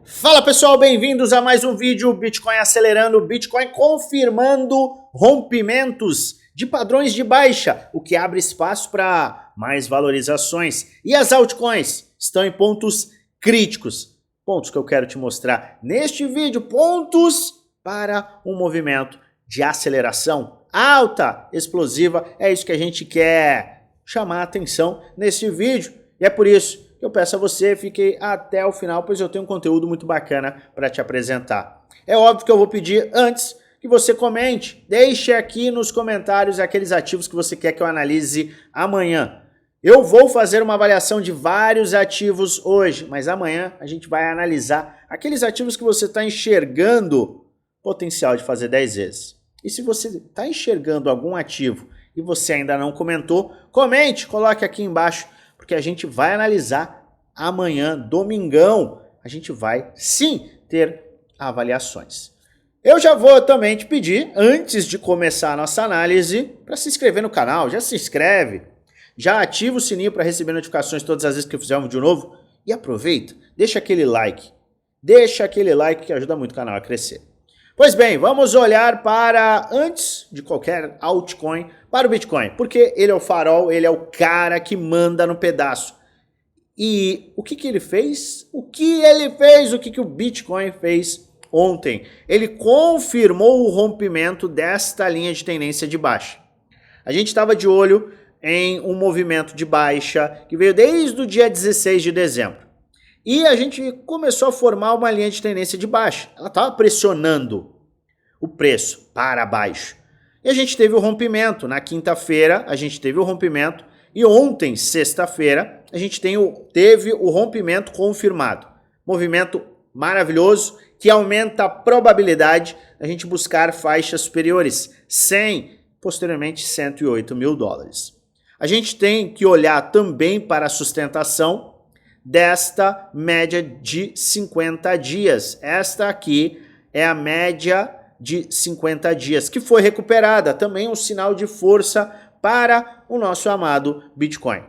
Fala pessoal, bem-vindos a mais um vídeo Bitcoin acelerando, Bitcoin confirmando rompimentos de padrões de baixa, o que abre espaço para mais valorizações. E as altcoins estão em pontos críticos, pontos que eu quero te mostrar neste vídeo, pontos para um movimento de aceleração alta, explosiva, é isso que a gente quer chamar a atenção neste vídeo e é por isso eu peço a você, fique até o final, pois eu tenho um conteúdo muito bacana para te apresentar. É óbvio que eu vou pedir antes que você comente, deixe aqui nos comentários aqueles ativos que você quer que eu analise amanhã. Eu vou fazer uma avaliação de vários ativos hoje, mas amanhã a gente vai analisar aqueles ativos que você está enxergando potencial de fazer 10 vezes. E se você está enxergando algum ativo e você ainda não comentou, comente, coloque aqui embaixo, porque a gente vai analisar amanhã, domingão, a gente vai sim ter avaliações. Eu já vou também te pedir, antes de começar a nossa análise, para se inscrever no canal, já se inscreve, já ativa o sininho para receber notificações todas as vezes que eu fizer um vídeo novo e aproveita, deixa aquele like que ajuda muito o canal a crescer. Pois bem, vamos olhar para, antes de qualquer altcoin, para o Bitcoin, porque ele é o farol, ele é o cara que manda no pedaço. E o que ele fez? O que o Bitcoin fez ontem? Ele confirmou o rompimento desta linha de tendência de baixa. A gente estava de olho em um movimento de baixa que veio desde o dia 16 de dezembro. E a gente começou a formar uma linha de tendência de baixa. Ela estava pressionando o preço para baixo. E a gente teve o rompimento. Na quinta-feira a gente teve o rompimento. E ontem, sexta-feira, a gente teve o rompimento confirmado. Movimento maravilhoso que aumenta a probabilidade da gente buscar faixas superiores. 100, posteriormente 108 mil dólares. A gente tem que olhar também para a sustentação desta média de 50 dias. Esta aqui é a média de 50 dias, que foi recuperada. Também um sinal de força para o nosso amado Bitcoin.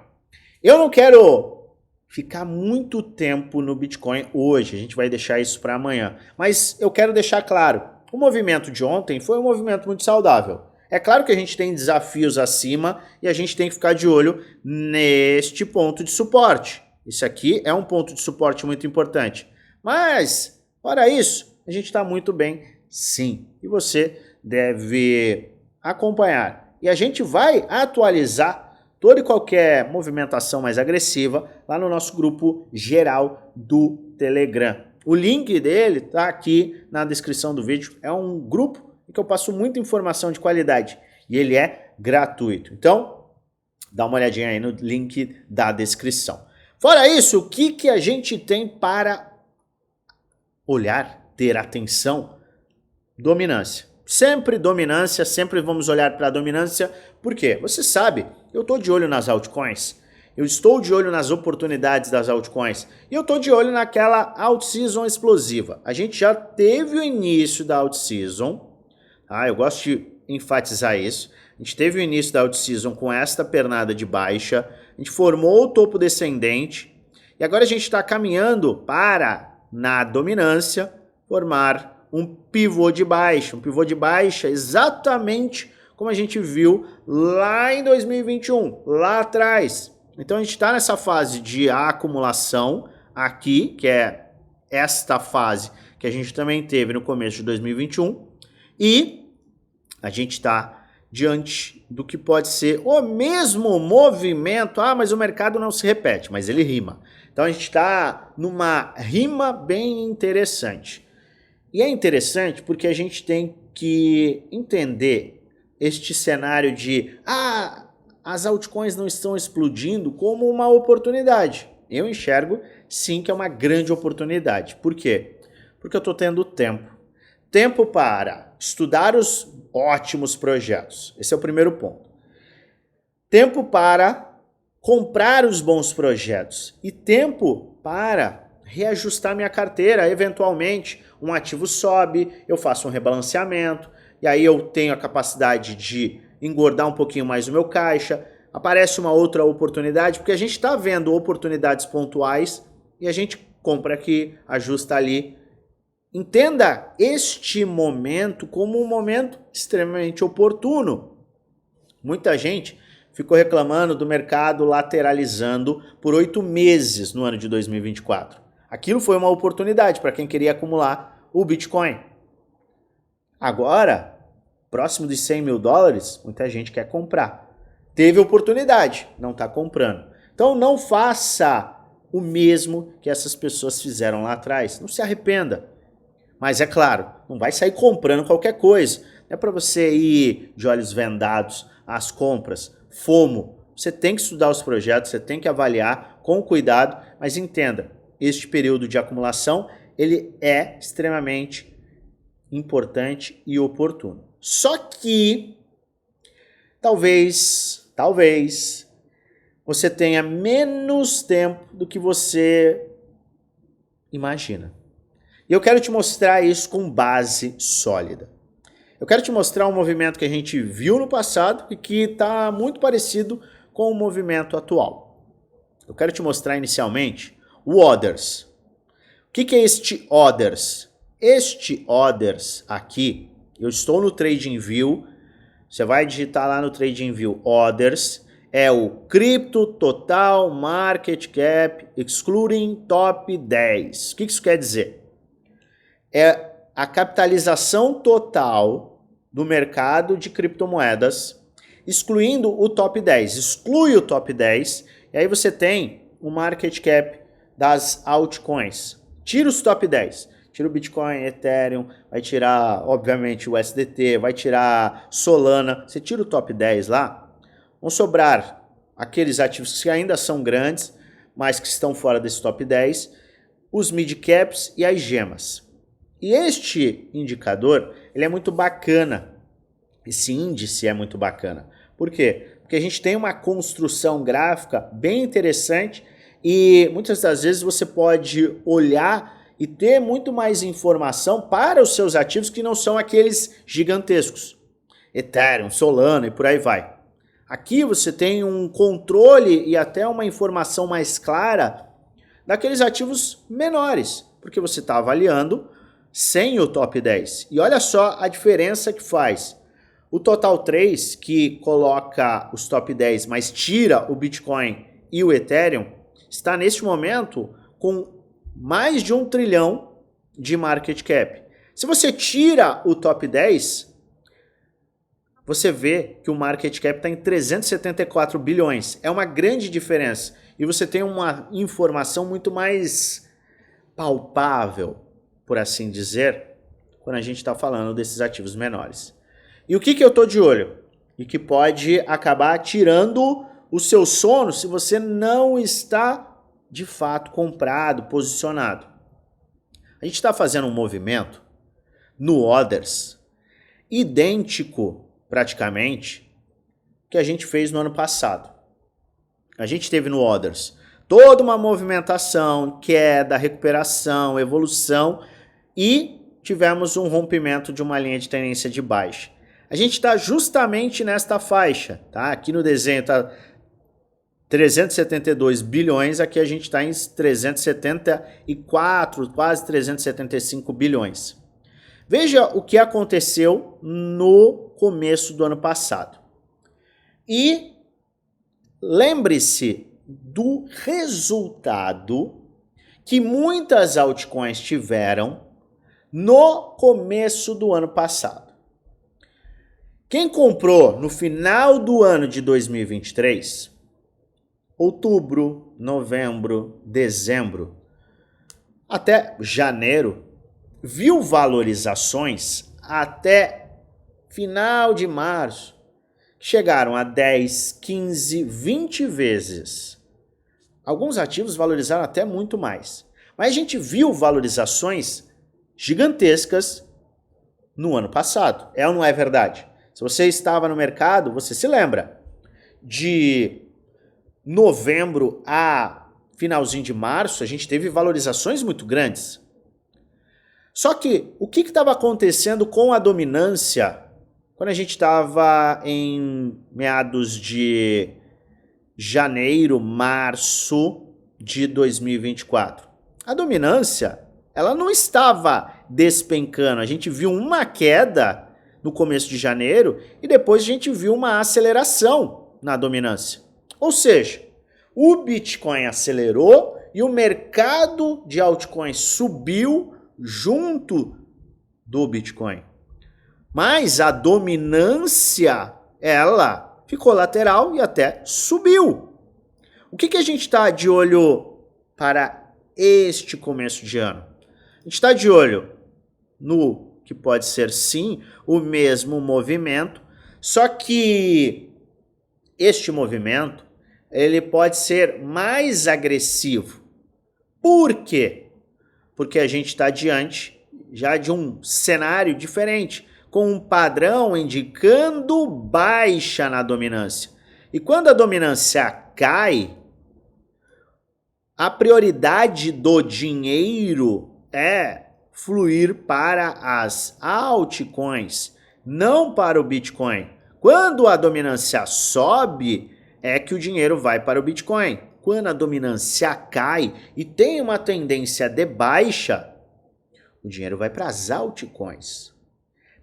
Eu não quero ficar muito tempo no Bitcoin hoje, a gente vai deixar isso para amanhã. Mas eu quero deixar claro, o movimento de ontem foi um movimento muito saudável. É claro que a gente tem desafios acima e a gente tem que ficar de olho neste ponto de suporte. Isso aqui é um ponto de suporte muito importante. Mas, fora isso, a gente está muito bem, sim. E você deve acompanhar. E a gente vai atualizar toda e qualquer movimentação mais agressiva lá no nosso grupo geral do Telegram. O link dele está aqui na descrição do vídeo. É um grupo em que eu passo muita informação de qualidade. E ele é gratuito. Então, dá uma olhadinha aí no link da descrição. Fora isso, o que a gente tem para olhar, ter atenção? Dominância. Sempre dominância, sempre vamos olhar para a dominância. Por quê? Você sabe, eu estou de olho nas altcoins, eu estou de olho nas oportunidades das altcoins e eu estou de olho naquela alt-season explosiva. A gente já teve o início da alt-season, tá? Eu gosto de enfatizar isso. A gente teve o início da alt-season com esta pernada de baixa, a gente formou o topo descendente e agora a gente está caminhando para, na dominância, formar um pivô de baixa exatamente como a gente viu lá em 2021, lá atrás. Então a gente está nessa fase de acumulação aqui, que é esta fase que a gente também teve no começo de 2021 e a gente está diante do que pode ser o mesmo movimento. Ah, mas o mercado não se repete, mas ele rima. Então a gente está numa rima bem interessante. E é interessante porque a gente tem que entender este cenário de as altcoins não estão explodindo como uma oportunidade. Eu enxergo sim que é uma grande oportunidade. Por quê? Porque eu estou tendo tempo. Tempo para estudar os ótimos projetos. Esse é o primeiro ponto. Tempo para comprar os bons projetos. E tempo para reajustar minha carteira. Eventualmente, um ativo sobe, eu faço um rebalanceamento. E aí eu tenho a capacidade de engordar um pouquinho mais o meu caixa. Aparece uma outra oportunidade. Porque a gente está vendo oportunidades pontuais. E a gente compra aqui, ajusta ali. Entenda este momento como um momento extremamente oportuno. Muita gente ficou reclamando do mercado lateralizando por 8 meses no ano de 2024. Aquilo foi uma oportunidade para quem queria acumular o Bitcoin. Agora, próximo de 100 mil dólares, muita gente quer comprar. Teve oportunidade, não está comprando. Então não faça o mesmo que essas pessoas fizeram lá atrás. Não se arrependa. Mas é claro, não vai sair comprando qualquer coisa. Não é para você ir de olhos vendados às compras. FOMO. Você tem que estudar os projetos, você tem que avaliar com cuidado, mas entenda, este período de acumulação, ele é extremamente importante e oportuno. Só que, talvez, você tenha menos tempo do que você imagina. E eu quero te mostrar isso com base sólida. Eu quero te mostrar um movimento que a gente viu no passado e que está muito parecido com o movimento atual. Eu quero te mostrar inicialmente o Others. O que é este Others? Este Others aqui, eu estou no TradingView, você vai digitar lá no TradingView Others, é o Crypto Total Market Cap Excluding Top 10. O que isso quer dizer? É a capitalização total do mercado de criptomoedas, excluindo o top 10. Exclui o top 10 e aí você tem o market cap das altcoins. Tira os top 10. Tira o Bitcoin, Ethereum, vai tirar, obviamente, o SDT, vai tirar Solana. Você tira o top 10 lá, vão sobrar aqueles ativos que ainda são grandes, mas que estão fora desse top 10, os mid caps e as gemas. E este indicador, ele é muito bacana. Esse índice é muito bacana. Por quê? Porque a gente tem uma construção gráfica bem interessante e muitas das vezes você pode olhar e ter muito mais informação para os seus ativos que não são aqueles gigantescos. Ethereum, Solana e por aí vai. Aqui você tem um controle e até uma informação mais clara daqueles ativos menores, porque você está avaliando sem o top 10. E olha só a diferença que faz. O Total 3, que coloca os top 10, mas tira o Bitcoin e o Ethereum, está neste momento com mais de 1 trilhão de market cap. Se você tira o top 10, você vê que o market cap está em 374 bilhões. É uma grande diferença. E você tem uma informação muito mais palpável, por assim dizer, quando a gente está falando desses ativos menores. E o que eu estou de olho? E que pode acabar tirando o seu sono se você não está, de fato, comprado, posicionado. A gente está fazendo um movimento no Others idêntico, praticamente, que a gente fez no ano passado. A gente teve no Others toda uma movimentação, queda, recuperação, evolução e tivemos um rompimento de uma linha de tendência de baixa. A gente está justamente nesta faixa, tá? Aqui no desenho está 372 bilhões, aqui a gente está em 374, quase 375 bilhões. Veja o que aconteceu no começo do ano passado. E lembre-se do resultado que muitas altcoins tiveram no começo do ano passado. Quem comprou no final do ano de 2023, outubro, novembro, dezembro, até janeiro, viu valorizações até final de março, que chegaram a 10, 15, 20 vezes. Alguns ativos valorizaram até muito mais. Mas a gente viu valorizações gigantescas no ano passado. É ou não é verdade? Se você estava no mercado, você se lembra de novembro a finalzinho de março, a gente teve valorizações muito grandes. Só que o que estava acontecendo com a dominância quando a gente estava em meados de janeiro, março de 2024? A dominância, ela não estava despencando. A gente viu uma queda no começo de janeiro e depois a gente viu uma aceleração na dominância. Ou seja, o Bitcoin acelerou e o mercado de altcoins subiu junto do Bitcoin. Mas a dominância, ela ficou lateral e até subiu. O que a gente está de olho para este começo de ano? A gente está de olho no que pode ser sim o mesmo movimento, só que este movimento ele pode ser mais agressivo. Por quê? Porque a gente está diante já de um cenário diferente, com um padrão indicando baixa na dominância. E quando a dominância cai, a prioridade do dinheiro é fluir para as altcoins, não para o Bitcoin. Quando a dominância sobe, é que o dinheiro vai para o Bitcoin. Quando a dominância cai e tem uma tendência de baixa, o dinheiro vai para as altcoins.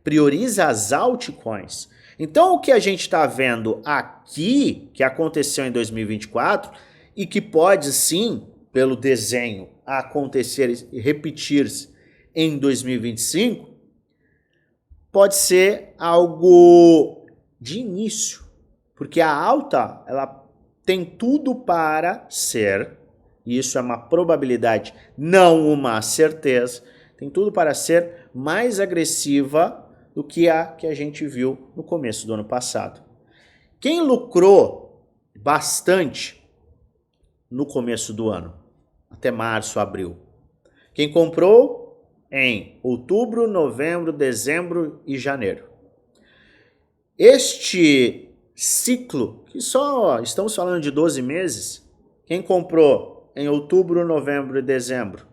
Prioriza as altcoins. Então, o que a gente está vendo aqui, que aconteceu em 2024, e que pode sim, pelo desenho, acontecer e repetir-se em 2025, pode ser algo de início, porque a alta ela tem tudo para ser, e isso é uma probabilidade, não uma certeza, tem tudo para ser mais agressiva do que a gente viu no começo do ano passado. Quem lucrou bastante no começo do ano, até março, abril? Quem comprou em outubro, novembro, dezembro e janeiro. Este ciclo, que só estamos falando de 12 meses, quem comprou em outubro, novembro e dezembro,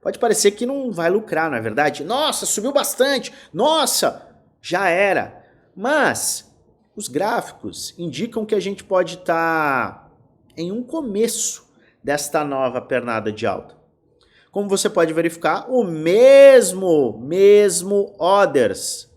pode parecer que não vai lucrar, não é verdade? Nossa, subiu bastante, nossa, já era. Mas os gráficos indicam que a gente pode estar em um começo desta nova pernada de alta. Como você pode verificar, o mesmo orders.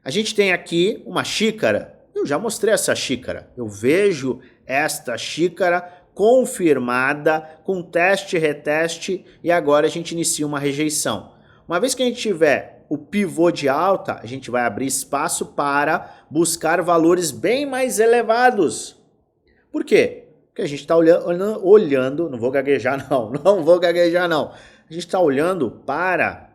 A gente tem aqui uma xícara, eu já mostrei essa xícara, eu vejo esta xícara confirmada com teste, reteste e agora a gente inicia uma rejeição. Uma vez que a gente tiver o pivô de alta, a gente vai abrir espaço para buscar valores bem mais elevados. Por quê? Porque a gente está olhando, não vou gaguejar não, a gente está olhando para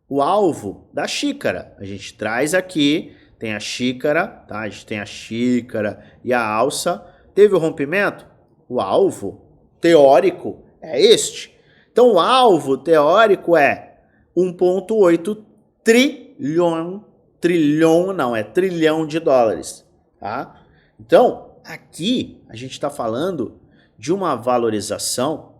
o alvo da xícara. A gente traz aqui, tem a xícara, tá? A gente tem a xícara e a alça. Teve o rompimento? O alvo teórico é este. Então o alvo teórico é 1,8 trilhão de dólares. Tá? Então aqui a gente está falando de uma valorização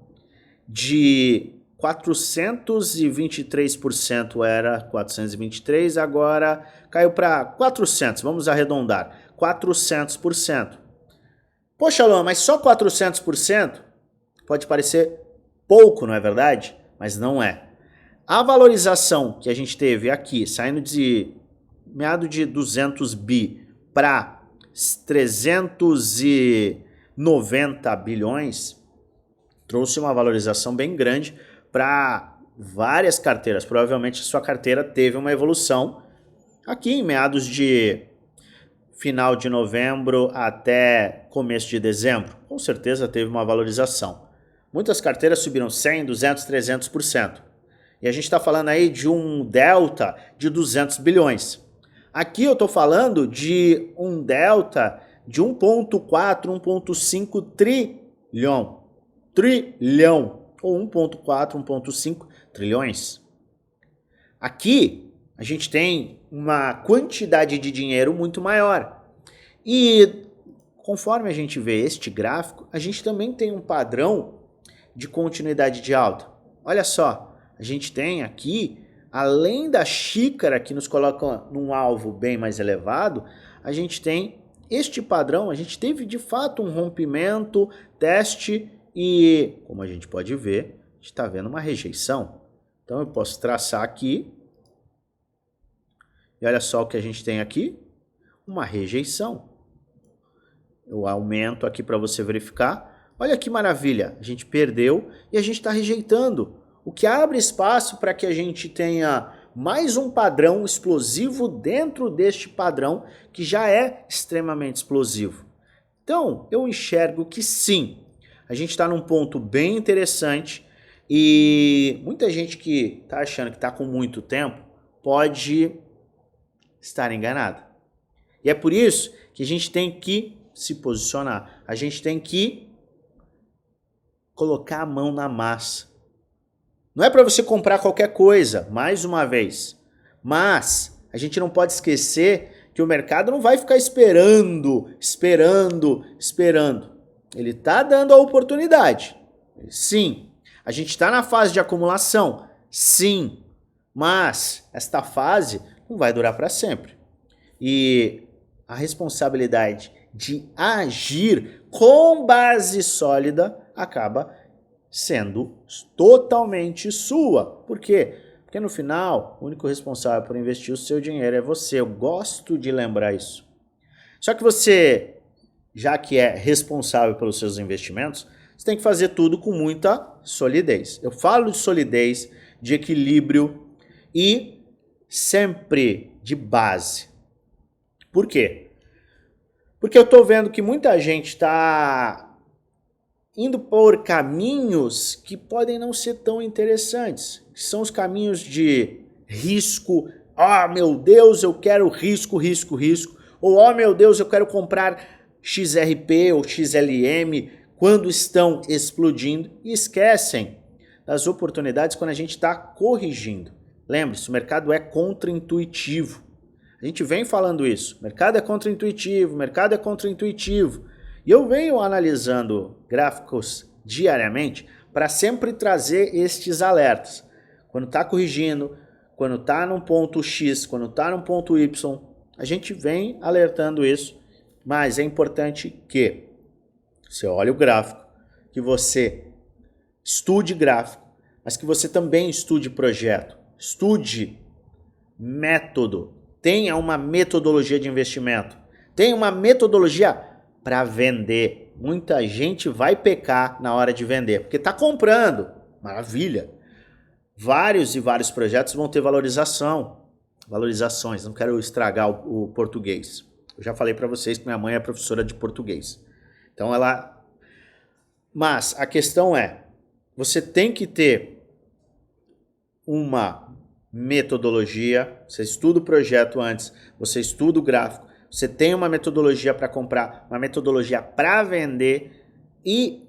de 423%, era 423, agora caiu para 400, vamos arredondar, 400%. Poxa, Luan, mas só 400%? Pode parecer pouco, não é verdade? Mas não é. A valorização que a gente teve aqui, saindo de meado de 200 bi para 390 bilhões, trouxe uma valorização bem grande para várias carteiras. Provavelmente a sua carteira teve uma evolução aqui em meados de final de novembro até começo de dezembro. Com certeza teve uma valorização. Muitas carteiras subiram 100, 200, 300%. E a gente está falando aí de um delta de 200 bilhões. Aqui eu estou falando de um delta de 1,4, 1,5 trilhão. Ou 1,4, 1,5 trilhões. Aqui a gente tem uma quantidade de dinheiro muito maior. E conforme a gente vê este gráfico, a gente também tem um padrão de continuidade de alta. Olha só, a gente tem aqui, além da xícara que nos coloca num alvo bem mais elevado, a gente tem este padrão, a gente teve de fato um rompimento, teste E, como a gente pode ver, a gente está vendo uma rejeição. Então eu posso traçar aqui. E olha só o que a gente tem aqui. Uma rejeição. Eu aumento aqui para você verificar. Olha que maravilha. A gente perdeu e a gente está rejeitando. O que abre espaço para que a gente tenha mais um padrão explosivo dentro deste padrão que já é extremamente explosivo. Então, eu enxergo que sim, a gente está num ponto bem interessante e muita gente que está achando que está com muito tempo pode estar enganada. E é por isso que a gente tem que se posicionar, a gente tem que colocar a mão na massa. Não é para você comprar qualquer coisa, mais uma vez, mas a gente não pode esquecer que o mercado não vai ficar esperando. Ele está dando a oportunidade. Sim. A gente está na fase de acumulação. Sim. Mas esta fase não vai durar para sempre. E a responsabilidade de agir com base sólida acaba sendo totalmente sua. Por quê? Porque no final, o único responsável por investir o seu dinheiro é você. Eu gosto de lembrar isso. Só que você, já que é responsável pelos seus investimentos, você tem que fazer tudo com muita solidez. Eu falo de solidez, de equilíbrio e sempre de base. Por quê? Porque eu estou vendo que muita gente está indo por caminhos que podem não ser tão interessantes. São os caminhos de risco. Ah, meu Deus, eu quero risco. Ou, oh, meu Deus, eu quero comprar XRP ou XLM quando estão explodindo. E esquecem das oportunidades quando a gente está corrigindo. Lembre-se, o mercado é contraintuitivo. A gente vem falando isso. O mercado é contraintuitivo. E eu venho analisando gráficos diariamente para sempre trazer estes alertas. Quando está corrigindo, quando está num ponto X, quando está num ponto Y, a gente vem alertando isso, mas é importante que você olhe o gráfico, que você estude gráfico, mas que você também estude projeto, estude método, tenha uma metodologia de investimento, tenha uma metodologia para vender. Muita gente vai pecar na hora de vender, porque está comprando. Maravilha. Vários projetos vão ter valorizações. Não quero estragar o português. Eu já falei para vocês que minha mãe é professora de português. Então ela... Mas a questão é, você tem que ter uma metodologia, você estuda o projeto antes, você estuda o gráfico, você tem uma metodologia para comprar, uma metodologia para vender e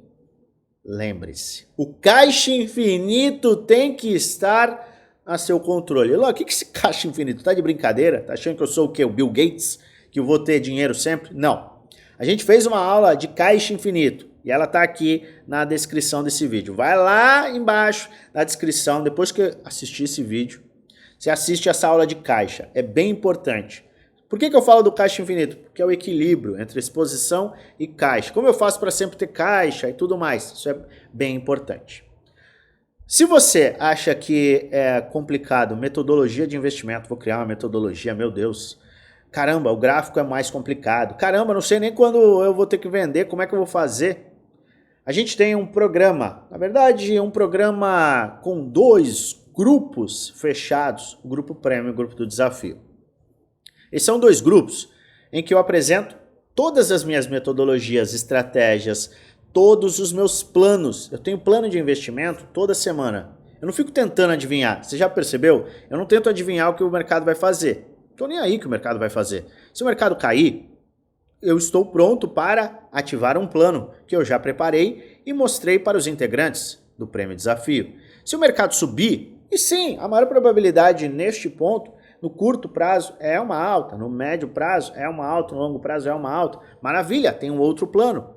lembre-se, o caixa infinito tem que estar a seu controle. O que é esse caixa infinito? Tá de brincadeira? Tá achando que eu sou o quê? O Bill Gates? Que eu vou ter dinheiro sempre? Não. A gente fez uma aula de caixa infinito e ela tá aqui na descrição desse vídeo. Vai lá embaixo na descrição, depois que assistir esse vídeo, você assiste essa aula de caixa. É bem importante. Por que eu falo do caixa infinito? Porque é o equilíbrio entre exposição e caixa. Como eu faço para sempre ter caixa e tudo mais? Isso é bem importante. Se você acha que é complicado metodologia de investimento, vou criar uma metodologia, meu Deus. Caramba, o gráfico é mais complicado. Caramba, não sei nem quando eu vou ter que vender, como é que eu vou fazer? A gente tem um programa, na verdade, um programa com 2 grupos fechados, o grupo Prêmio e o grupo do Desafio. Esses são 2 grupos em que eu apresento todas as minhas metodologias, estratégias, todos os meus planos. Eu tenho plano de investimento toda semana. Eu não fico tentando adivinhar. Você já percebeu? Eu não tento adivinhar o que o mercado vai fazer. Estou nem aí que o mercado vai fazer. Se o mercado cair, eu estou pronto para ativar um plano que eu já preparei e mostrei para os integrantes do Prêmio Desafio. Se o mercado subir, e sim, a maior probabilidade neste ponto, no curto prazo é uma alta, no médio prazo é uma alta, no longo prazo é uma alta. Maravilha, tem um outro plano.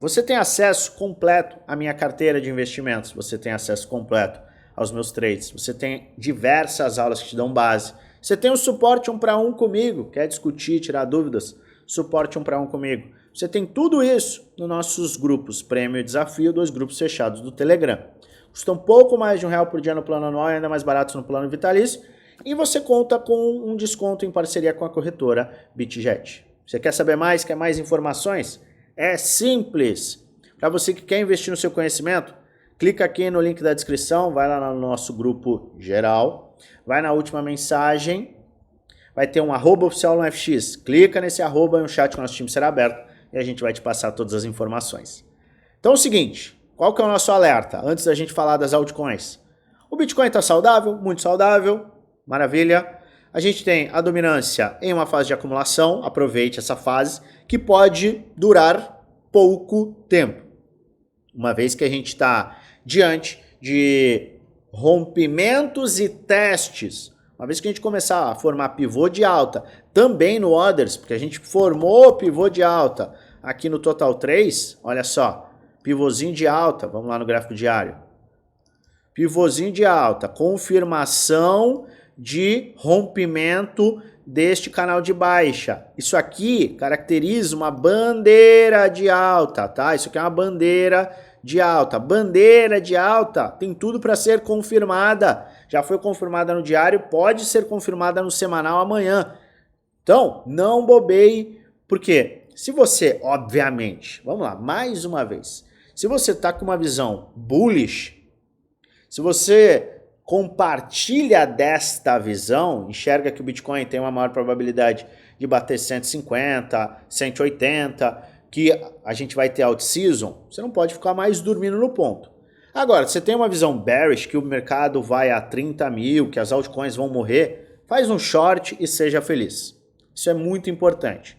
Você tem acesso completo à minha carteira de investimentos, você tem acesso completo aos meus trades, você tem diversas aulas que te dão base. Você tem um suporte 1 para 1 comigo, quer discutir, tirar dúvidas? Suporte 1 para 1 comigo. Você tem tudo isso nos nossos grupos Prêmio e Desafio, 2 grupos fechados do Telegram. Custa um pouco mais de R$1 por dia no plano anual e ainda mais baratos no plano vitalício. E você conta com um desconto em parceria com a corretora BitGet. Você quer saber mais? Quer mais informações? É simples. Para você que quer investir no seu conhecimento, clica aqui no link da descrição, vai lá no nosso grupo geral, vai na última mensagem, vai ter um @oficial no FX. Clica nesse arroba e um chat com o nosso time será aberto e a gente vai te passar todas as informações. Então é o seguinte, qual que é o nosso alerta antes da gente falar das altcoins? O Bitcoin está saudável, muito saudável, maravilha. A gente tem a dominância em uma fase de acumulação, aproveite essa fase, que pode durar pouco tempo. Uma vez que a gente está diante de rompimentos e testes, uma vez que a gente começar a formar pivô de alta, também no Others, porque a gente formou pivô de alta aqui no Total 3, olha só, pivôzinho de alta, vamos lá no gráfico diário. Pivôzinho de alta, confirmação de rompimento deste canal de baixa. Isso aqui caracteriza uma bandeira de alta, tá? Isso aqui é uma bandeira de alta. Bandeira de alta tem tudo para ser confirmada. Já foi confirmada no diário, pode ser confirmada no semanal amanhã. Então, não bobeie, porque se você, obviamente, vamos lá, mais uma vez, se você está com uma visão bullish, se você compartilha desta visão, enxerga que o Bitcoin tem uma maior probabilidade de bater 150, 180, que a gente vai ter out-season, você não pode ficar mais dormindo no ponto. Agora, você tem uma visão bearish, que o mercado vai a 30 mil, que as altcoins vão morrer, faz um short e seja feliz. Isso é muito importante.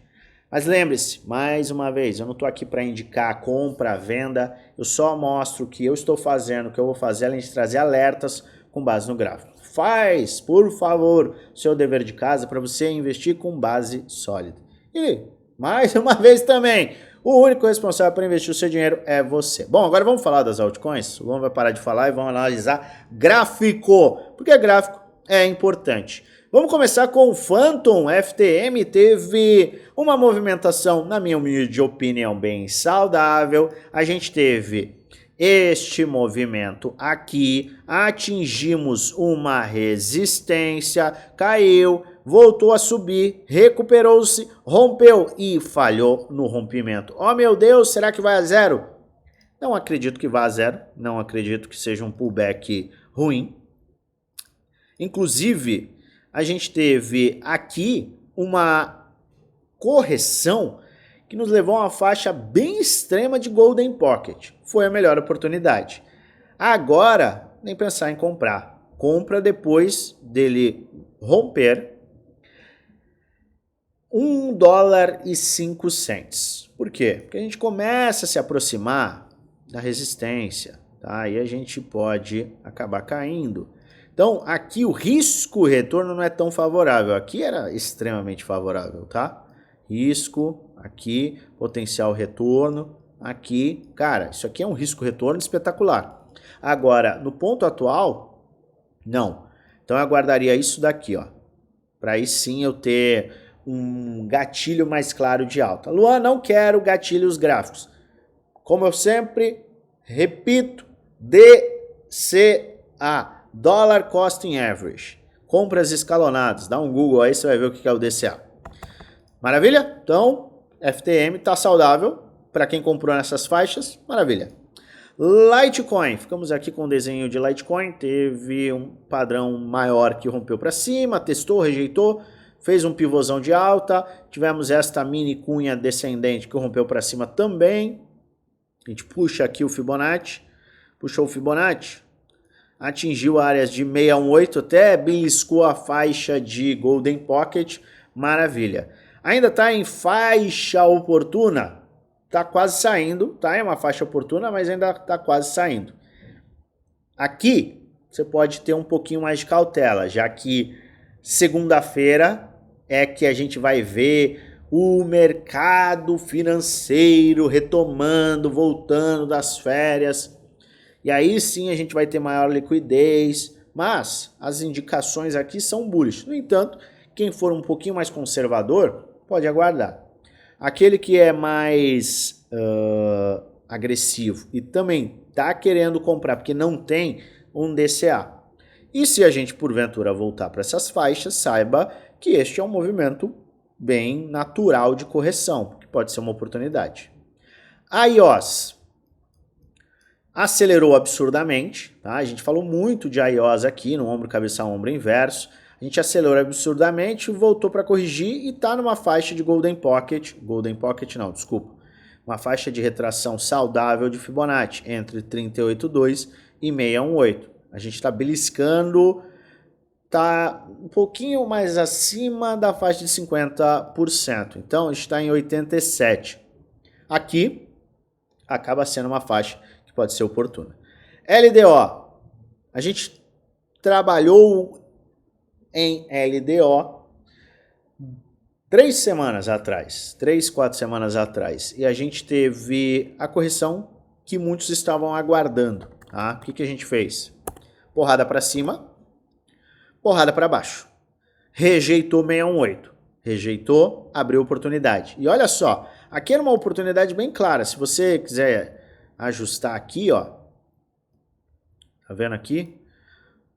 Mas lembre-se, mais uma vez, eu não estou aqui para indicar compra, venda, eu só mostro o que eu estou fazendo, o que eu vou fazer, além de trazer alertas com base no gráfico. Faz, por favor, o seu dever de casa para você investir com base sólida. E, mais uma vez também, o único responsável por investir o seu dinheiro é você. Bom, agora vamos falar das altcoins. O Luan vai parar de falar e vamos analisar gráfico, porque gráfico é importante. Vamos começar com o Phantom. FTM teve uma movimentação, na minha humilde opinião, bem saudável. A gente teve este movimento aqui, atingimos uma resistência, caiu, voltou a subir, recuperou-se, rompeu e falhou no rompimento. Oh meu Deus, será que vai a zero? Não acredito que vá a zero, não acredito que seja um pullback ruim. Inclusive, a gente teve aqui uma correção que nos levou a uma faixa bem extrema de Golden Pocket. Foi a melhor oportunidade. Agora, nem pensar em comprar. Compra depois dele romper $1,05. Por quê? Porque a gente começa a se aproximar da resistência, tá? E a gente pode acabar caindo. Então, aqui o risco-retorno não é tão favorável. Aqui era extremamente favorável, tá? Risco, aqui, potencial retorno, aqui. Cara, isso aqui é um risco-retorno espetacular. Agora, no ponto atual, não. Então, eu aguardaria isso daqui, ó. Para aí sim eu ter um gatilho mais claro de alta. Luan, não quero gatilhos gráficos. Como eu sempre repito, DCA, Dollar Costing Average. Compras escalonadas. Dá um Google aí, você vai ver o que é o DCA. Maravilha? Então, FTM está saudável para quem comprou nessas faixas. Maravilha. Litecoin. Ficamos aqui com o desenho de Litecoin. Teve um padrão maior que rompeu para cima, testou, rejeitou, fez um pivôzão de alta. Tivemos esta mini cunha descendente que rompeu para cima também. A gente puxa aqui o Fibonacci. Puxou o Fibonacci. Atingiu áreas de 618, até beliscou a faixa de Golden Pocket. Maravilha. Ainda está em faixa oportuna? Está quase saindo, tá? É uma faixa oportuna, mas ainda está quase saindo. Aqui, você pode ter um pouquinho mais de cautela, já que segunda-feira é que a gente vai ver o mercado financeiro retomando, voltando das férias. E aí sim a gente vai ter maior liquidez, mas as indicações aqui são bullish. No entanto, quem for um pouquinho mais conservador, pode aguardar. Aquele que é mais agressivo e também está querendo comprar porque não tem um DCA. E se a gente porventura voltar para essas faixas, saiba que este é um movimento bem natural de correção, que pode ser uma oportunidade. A IOS acelerou absurdamente, tá? A gente falou muito de IOS aqui no ombro, cabeça, ombro inverso. A gente acelerou absurdamente, voltou para corrigir e está numa faixa de Golden Pocket não, desculpa, uma faixa de retração saudável de Fibonacci entre 38,2 e 618. A gente está beliscando, está um pouquinho mais acima da faixa de 50%, então a gente está em 87. Aqui acaba sendo uma faixa que pode ser oportuna. LDO, a gente trabalhou em LDO 3 semanas atrás, 3, 4 semanas atrás, e a gente teve a correção que muitos estavam aguardando. Tá? O que a gente fez? Porrada para cima, porrada para baixo. Rejeitou 618, rejeitou, abriu oportunidade. E olha só, aqui era uma oportunidade bem clara. Se você quiser ajustar aqui, ó, tá vendo aqui?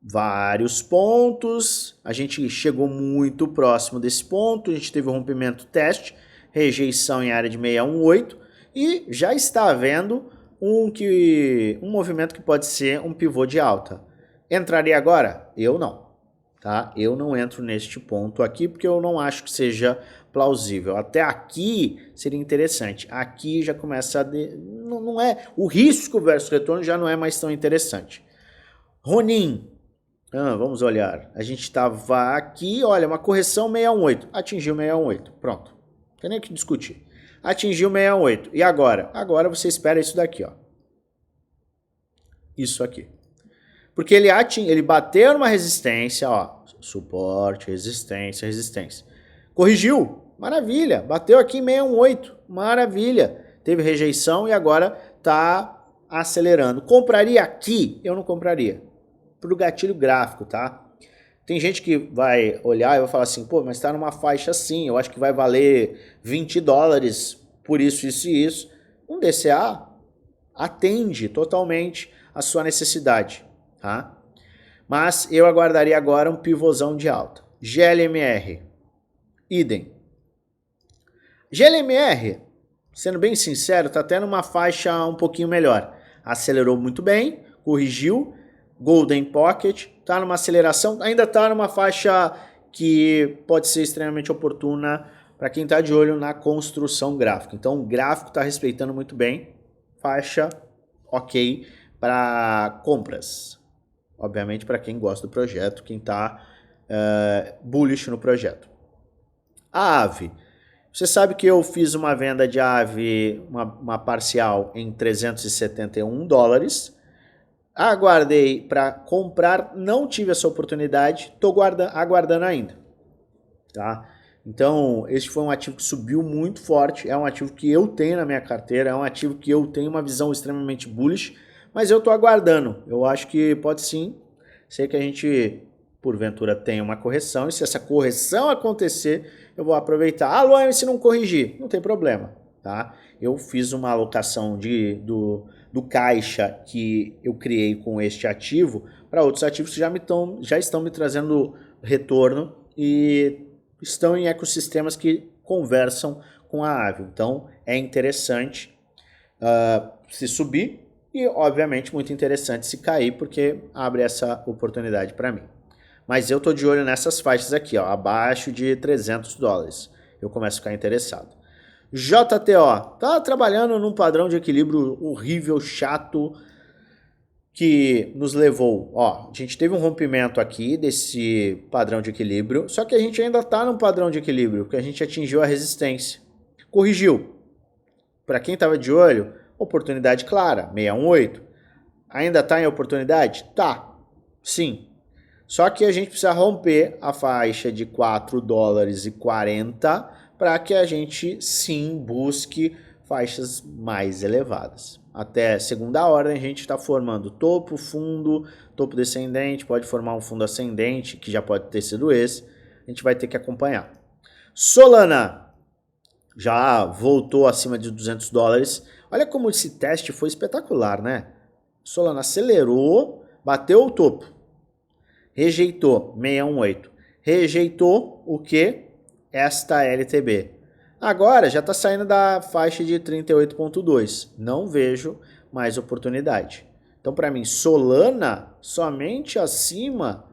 Vários pontos, a gente chegou muito próximo desse ponto, a gente teve um rompimento teste, rejeição em área de 618 e já está havendo um movimento que pode ser um pivô de alta. Entraria agora? Eu não, tá? Eu não entro neste ponto aqui porque eu não acho que seja plausível. Até aqui seria interessante, aqui já começa a... Não é... O risco versus retorno já não é mais tão interessante. Ronin. Vamos olhar, a gente estava aqui, olha, uma correção 618, atingiu 618, pronto, não tem nem o que discutir, atingiu 618, e agora? Agora você espera isso daqui, ó, isso aqui, porque ele bateu numa resistência, ó, suporte, resistência, resistência, corrigiu, maravilha, bateu aqui em 618, maravilha, teve rejeição e agora está acelerando. Compraria aqui? Eu não compraria. Pro gatilho gráfico, tá? Tem gente que vai olhar e vai falar assim, pô, mas tá numa faixa assim, eu acho que vai valer $20 por isso, isso e isso. Um DCA atende totalmente a sua necessidade, tá? Mas eu aguardaria agora um pivôzão de alta. GLMR, idem. GLMR, sendo bem sincero, tá até numa faixa um pouquinho melhor. Acelerou muito bem, corrigiu, Golden Pocket, está numa aceleração, ainda está numa faixa que pode ser extremamente oportuna para quem está de olho na construção gráfica. Então o gráfico está respeitando muito bem, faixa ok para compras. Obviamente para quem gosta do projeto, quem está bullish no projeto. A AVE, você sabe que eu fiz uma venda de AVE, uma parcial em $371, aguardei para comprar, não tive essa oportunidade, estou aguardando ainda, tá? Então, este foi um ativo que subiu muito forte, é um ativo que eu tenho na minha carteira, é um ativo que eu tenho uma visão extremamente bullish, mas eu estou aguardando, eu acho que pode sim ser que a gente, porventura, tenha uma correção, e se essa correção acontecer, eu vou aproveitar. Ah, Luan, se não corrigir, não tem problema, tá? Eu fiz uma alocação do caixa que eu criei com este ativo para outros ativos que já estão me trazendo retorno e estão em ecossistemas que conversam com a AVE. Então é interessante se subir e obviamente muito interessante se cair porque abre essa oportunidade para mim. Mas eu estou de olho nessas faixas aqui, ó, abaixo de $300. Eu começo a ficar interessado. JTO, tá trabalhando num padrão de equilíbrio horrível, chato, que nos levou, ó, a gente teve um rompimento aqui desse padrão de equilíbrio, só que a gente ainda tá num padrão de equilíbrio, porque a gente atingiu a resistência. Corrigiu. Para quem tava de olho, oportunidade clara, 618. Ainda tá em oportunidade? Tá, sim. Só que a gente precisa romper a faixa de $4,40 para que a gente sim busque faixas mais elevadas. Até segunda ordem a gente está formando topo, fundo, topo descendente, pode formar um fundo ascendente, que já pode ter sido esse, a gente vai ter que acompanhar. Solana, já voltou acima de 200 dólares. Olha como esse teste foi espetacular, né? Solana acelerou, bateu o topo, rejeitou 618, rejeitou o que? Esta LTB. Agora já está saindo da faixa de 38,2. Não vejo mais oportunidade. Então, para mim, Solana somente acima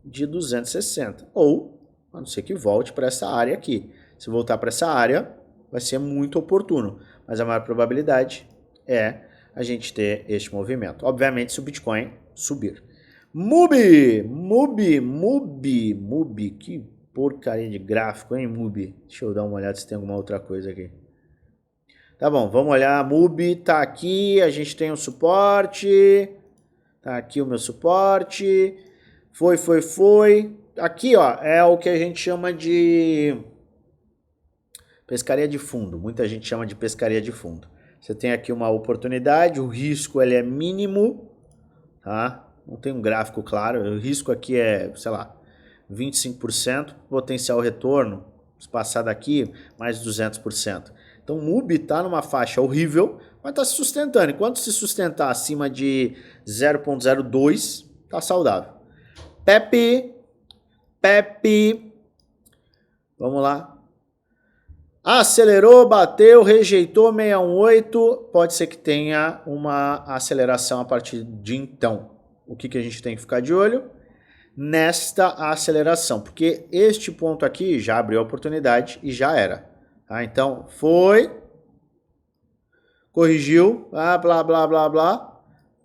de 260. Ou, a não ser que volte para essa área aqui. Se voltar para essa área, vai ser muito oportuno. Mas a maior probabilidade é a gente ter este movimento. Obviamente, se o Bitcoin subir. MUBI, que porcaria de gráfico, hein, MUBI? Deixa eu dar uma olhada se tem alguma outra coisa aqui. Tá bom, vamos olhar. MUBI tá aqui, a gente tem um suporte. Tá aqui o meu suporte. Foi. Aqui, ó, é o que a gente chama de pescaria de fundo. Muita gente chama de pescaria de fundo. Você tem aqui uma oportunidade, o risco ele é mínimo, tá? Não tem um gráfico claro, o risco aqui é, sei lá, 25%, potencial retorno, se passar daqui, mais 200%. Então o MUBI está numa faixa horrível, mas está se sustentando. Enquanto se sustentar acima de 0,02, está saudável. Pepe, vamos lá. Acelerou, bateu, rejeitou 618, pode ser que tenha uma aceleração a partir de então. O que a gente tem que ficar de olho? Nesta aceleração, porque este ponto aqui já abriu a oportunidade e já era. Tá? Então, foi, corrigiu, blá,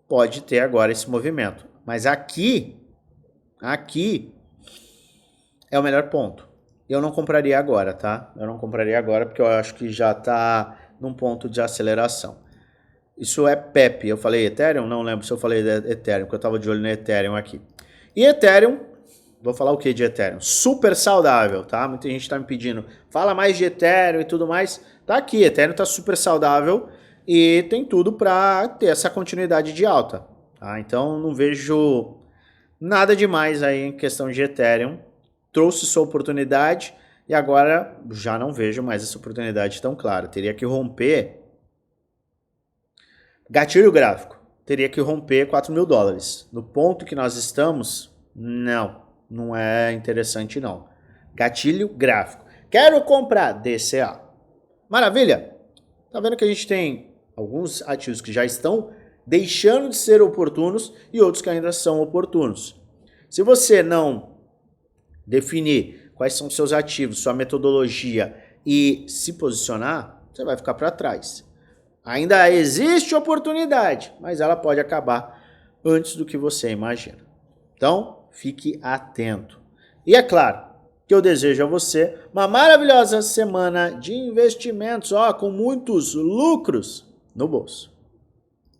pode ter agora esse movimento. Mas aqui é o melhor ponto. Eu não compraria agora, tá? Eu não compraria agora porque eu acho que já tá num ponto de aceleração. Isso é PEP. Eu falei Ethereum? Não lembro se eu falei Ethereum, porque eu tava de olho no Ethereum aqui. E Ethereum, vou falar o que de Ethereum? Super saudável, tá? Muita gente tá me pedindo, fala mais de Ethereum e tudo mais. Tá aqui, Ethereum tá super saudável e tem tudo para ter essa continuidade de alta. Tá? Então não vejo nada demais aí em questão de Ethereum. Trouxe sua oportunidade e agora já não vejo mais essa oportunidade tão clara. Teria que romper gatilho gráfico. Teria que romper 4 mil dólares. No ponto que nós estamos, não é interessante não. Gatilho gráfico. Quero comprar DCA. Maravilha! Tá vendo que a gente tem alguns ativos que já estão deixando de ser oportunos e outros que ainda são oportunos. Se você não definir quais são seus ativos, sua metodologia e se posicionar, você vai ficar para trás. Ainda existe oportunidade, mas ela pode acabar antes do que você imagina. Então, fique atento. E é claro que eu desejo a você uma maravilhosa semana de investimentos, com muitos lucros no bolso.